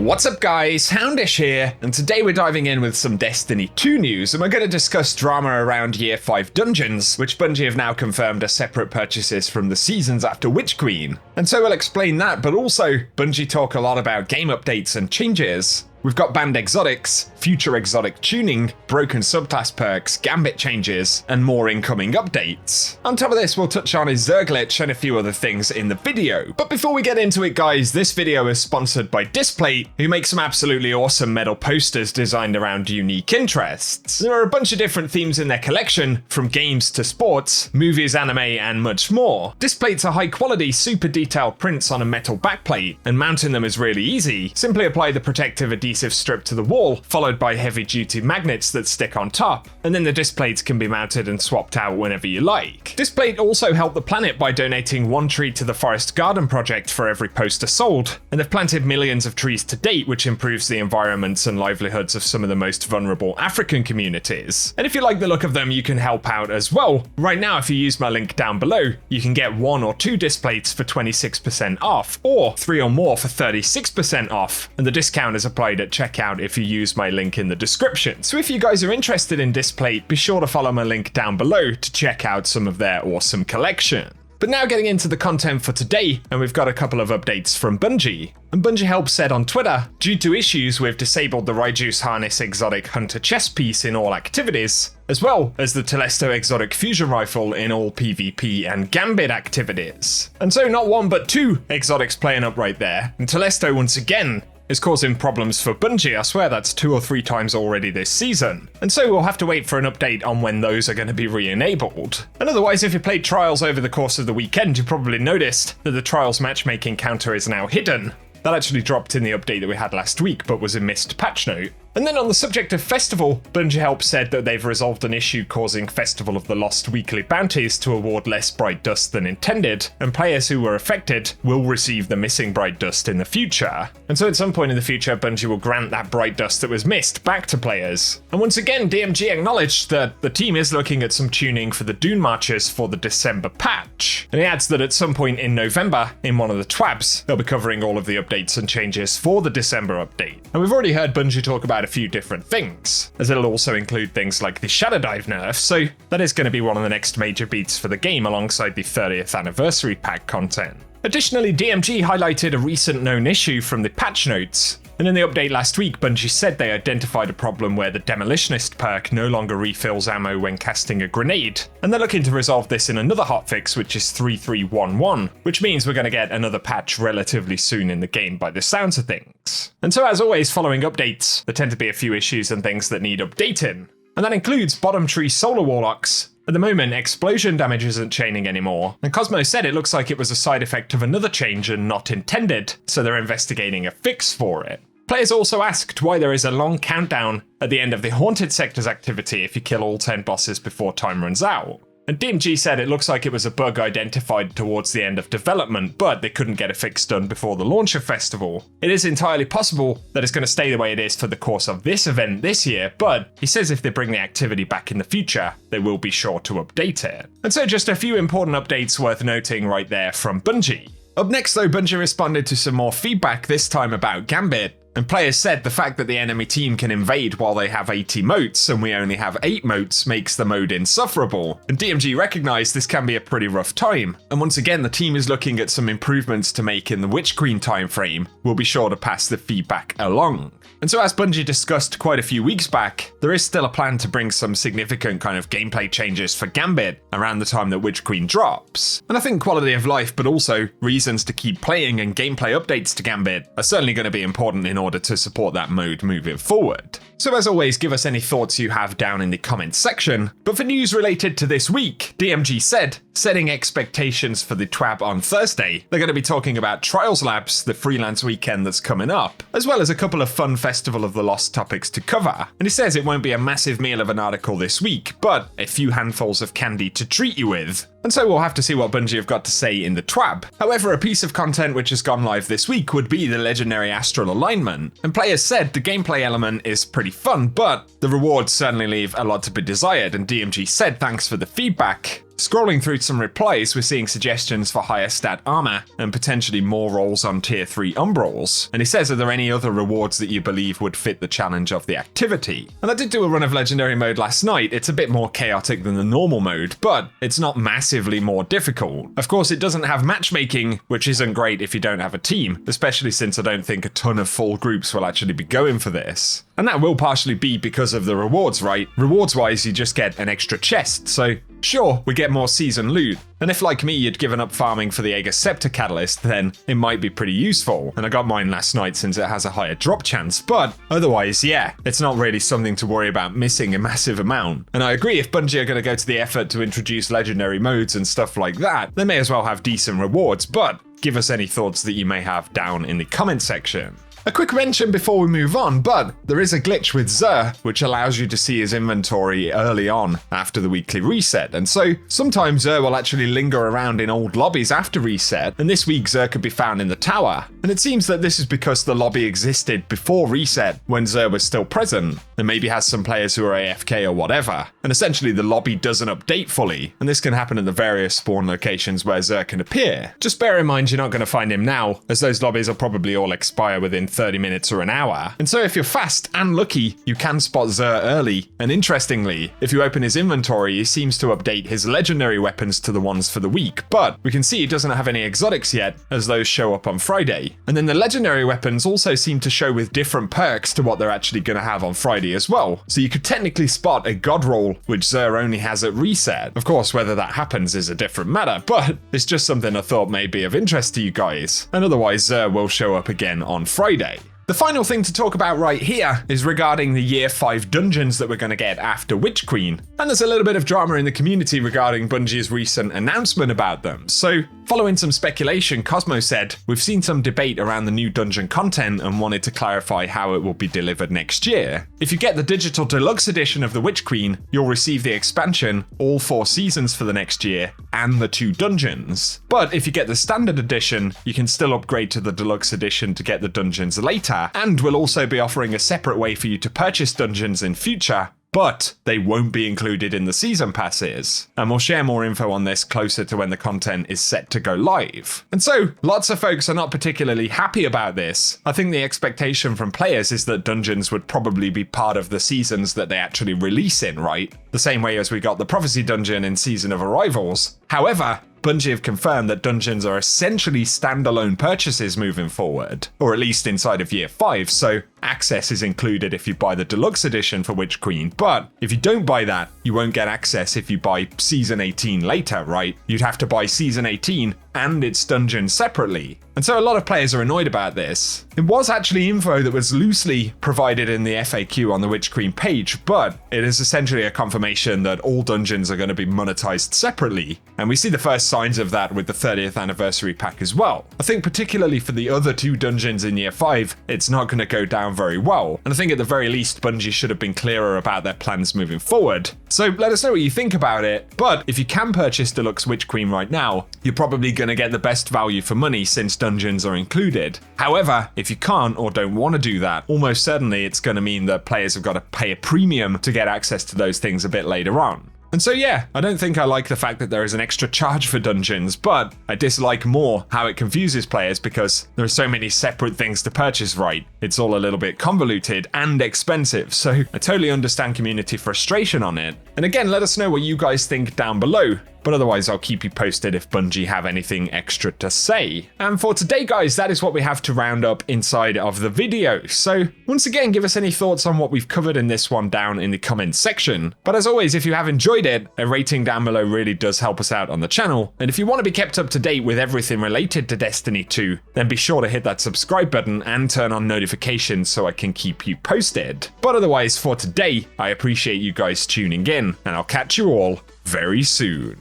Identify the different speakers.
Speaker 1: What's up guys, Houndish here, and today we're diving in with some Destiny 2 news, and we're going to discuss drama around Year 5 dungeons, which Bungie have now confirmed are separate purchases from the seasons after Witch Queen. And so we'll explain that, but also Bungie talk a lot about game updates and changes. We've got banned exotics, future exotic tuning, broken subclass perks, Gambit changes, and more incoming updates. On top of this, we'll touch on a Zerg glitch and a few other things in the video. But before we get into it guys, this video is sponsored by Displate, who make some absolutely awesome metal posters designed around unique interests. There are a bunch of different themes in their collection, from games to sports, movies, anime, and much more. Displates are high quality, super detailed prints on a metal backplate, and mounting them is really easy. Simply apply the protective adhesive strip to the wall, followed by heavy-duty magnets that stick on top, and then the displates can be mounted and swapped out whenever you like. Displate also help the planet by donating one tree to the Forest Garden project for every poster sold, and they've planted millions of trees to date, which improves the environments and livelihoods of some of the most vulnerable African communities. And if you like the look of them, you can help out as well. Right now, if you use my link down below, you can get 1 or 2 displates for 26% off, or 3 or more for 36% off, and the discount is applied at checkout if you use my link in the description. So if you guys are interested in Displate, be sure to follow my link down below to check out some of their awesome collection. But now getting into the content for today, and we've got a couple of updates from Bungie. And Bungie Help said on Twitter, due to issues we've disabled the Raiju's Harness exotic hunter chest piece in all activities, as well as the Telesto exotic fusion rifle in all PvP and Gambit activities. And so not 1 but 2 exotics playing up right there, and Telesto once again is causing problems for Bungie. I swear that's 2 or 3 times already this season. And so we'll have to wait for an update on when those are going to be re-enabled. And otherwise, if you played Trials over the course of the weekend, you probably noticed that the Trials matchmaking counter is now hidden. That actually dropped in the update that we had last week, but was a missed patch note. And then on the subject of Festival, Bungie Help said that they've resolved an issue causing Festival of the Lost weekly bounties to award less bright dust than intended, and players who were affected will receive the missing bright dust in the future. And so at some point in the future, Bungie will grant that bright dust that was missed back to players. And once again, DMG acknowledged that the team is looking at some tuning for the Dune Marches for the December patch. And he adds that at some point in November, in one of the TWABs, they'll be covering all of the updates and changes for the December update. And we've already heard Bungie talk about a few different things, as it'll also include things like the Shadow Dive nerf, so that is going to be one of the next major beats for the game alongside the 30th anniversary pack content. Additionally, DMG highlighted a recent known issue from the patch notes, and in the update last week, Bungie said they identified a problem where the Demolitionist perk no longer refills ammo when casting a grenade, and they're looking to resolve this in another hotfix, which is 3311, which means we're going to get another patch relatively soon in the game by the sounds of things. And so as always, following updates, there tend to be a few issues and things that need updating, and that includes bottom tree solar warlocks. At the moment, explosion damage isn't chaining anymore, and Cosmo said it looks like it was a side effect of another change and not intended, so they're investigating a fix for it. Players also asked why there is a long countdown at the end of the Haunted Sectors activity if you kill all 10 bosses before time runs out. And DMG said it looks like it was a bug identified towards the end of development, but they couldn't get a fix done before the launch of Festival. It is entirely possible that it's going to stay the way it is for the course of this event this year, but he says if they bring the activity back in the future, they will be sure to update it. And so just a few important updates worth noting right there from Bungie. Up next though, Bungie responded to some more feedback, this time about Gambit. And players said the fact that the enemy team can invade while they have 80 moats and we only have 8 moats makes the mode insufferable. And DMG recognised this can be a pretty rough time. And once again, the team is looking at some improvements to make in the Witch Queen timeframe. We'll be sure to pass the feedback along. And so as Bungie discussed quite a few weeks back, there is still a plan to bring some significant kind of gameplay changes for Gambit around the time that Witch Queen drops. And I think quality of life, but also reasons to keep playing and gameplay updates to Gambit are certainly going to be important in order to support that mode moving forward. So as always, give us any thoughts you have down in the comments section. But for news related to this week, DMG said, setting expectations for the TWAB on Thursday, they're going to be talking about Trials Labs, the freelance weekend that's coming up, as well as a couple of fun Festival of the Lost topics to cover. And he says it won't be a massive meal of an article this week, but a few handfuls of candy to treat you with. And so we'll have to see what Bungie have got to say in the TWAB. However, a piece of content which has gone live this week would be the legendary Astral Alignment, and players said the gameplay element is pretty fun, but the rewards certainly leave a lot to be desired, and DMG said thanks for the feedback. Scrolling through some replies, we're seeing suggestions for higher stat armor and potentially more rolls on tier 3 umbrals. And he says, are there any other rewards that you believe would fit the challenge of the activity? And I did do a run of legendary mode last night. It's a bit more chaotic than the normal mode, but it's not massively more difficult. Of course, it doesn't have matchmaking, which isn't great if you don't have a team, especially since I don't think a ton of full groups will actually be going for this. And that will partially be because of the rewards, right? Rewards-wise, you just get an extra chest, so sure, we get more season loot. And if, like me, you'd given up farming for the Aegis Scepter Catalyst, then it might be pretty useful. And I got mine last night since it has a higher drop chance, but otherwise, yeah, it's not really something to worry about missing a massive amount. And I agree, if Bungie are going to go to the effort to introduce legendary modes and stuff like that, they may as well have decent rewards, but give us any thoughts that you may have down in the comment section. A quick mention before we move on, but there is a glitch with Xur, which allows you to see his inventory early on after the weekly reset, and so sometimes Xur will actually linger around in old lobbies after reset, and this week Xur could be found in the tower. And it seems that this is because the lobby existed before reset when Xur was still present, and maybe has some players who are AFK or whatever, and essentially the lobby doesn't update fully, and this can happen at the various spawn locations where Xur can appear. Just bear in mind you're not going to find him now, as those lobbies will probably all expire within 30 minutes or an hour. And so if you're fast and lucky, you can spot Xur early. And interestingly, if you open his inventory, he seems to update his legendary weapons to the ones for the week, but we can see he doesn't have any exotics yet, as those show up on Friday. And then the legendary weapons also seem to show with different perks to what they're actually going to have on Friday as well. So you could technically spot a god roll, which Xur only has at reset. Of course, whether that happens is a different matter, but it's just something I thought may be of interest to you guys. And otherwise, Xur will show up again on Friday. The final thing to talk about right here is regarding the Year 5 dungeons that we're going to get after Witch Queen. And there's a little bit of drama in the community regarding Bungie's recent announcement about them. So, following some speculation, Cosmo said, "We've seen some debate around the new dungeon content and wanted to clarify how it will be delivered next year. If you get the digital deluxe edition of the Witch Queen, you'll receive the expansion, all 4 seasons for the next year, and the 2 dungeons. But if you get the standard edition, you can still upgrade to the deluxe edition to get the dungeons later. And we'll also be offering a separate way for you to purchase dungeons in future, but they won't be included in the season passes. And we'll share more info on this closer to when the content is set to go live." And so, lots of folks are not particularly happy about this. I think the expectation from players is that dungeons would probably be part of the seasons that they actually release in, right? The same way as we got the Prophecy Dungeon in Season of Arrivals. However, Bungie have confirmed that dungeons are essentially standalone purchases moving forward, or at least inside of Year 5, so access is included if you buy the deluxe edition for Witch Queen, but if you don't buy that, you won't get access if you buy Season 18 later, right? You'd have to buy Season 18 and its dungeon separately. And so a lot of players are annoyed about this. It was actually info that was loosely provided in the FAQ on the Witch Queen page, but it is essentially a confirmation that all dungeons are going to be monetized separately. And we see the first signs of that with the 30th anniversary pack as well. I think particularly for the other 2 dungeons in Year 5, it's not going to go down very well. And I think at the very least, Bungie should have been clearer about their plans moving forward. So let us know what you think about it. But if you can purchase Deluxe Witch Queen right now, you're probably going to get the best value for money since dungeons are included. However, if you can't or don't want to do that, almost certainly it's going to mean that players have got to pay a premium to get access to those things a bit later on. And so yeah, I don't think I like the fact that there is an extra charge for dungeons, but I dislike more how it confuses players because there are so many separate things to purchase, right? It's all a little bit convoluted and expensive, so I totally understand community frustration on it. And again, let us know what you guys think down below. But otherwise, I'll keep you posted if Bungie have anything extra to say. And for today, guys, that is what we have to round up inside of the video. So once again, give us any thoughts on what we've covered in this one down in the comments section. But as always, if you have enjoyed it, a rating down below really does help us out on the channel. And if you want to be kept up to date with everything related to Destiny 2, then be sure to hit that subscribe button and turn on notifications so I can keep you posted. But otherwise, for today, I appreciate you guys tuning in, and I'll catch you all very soon.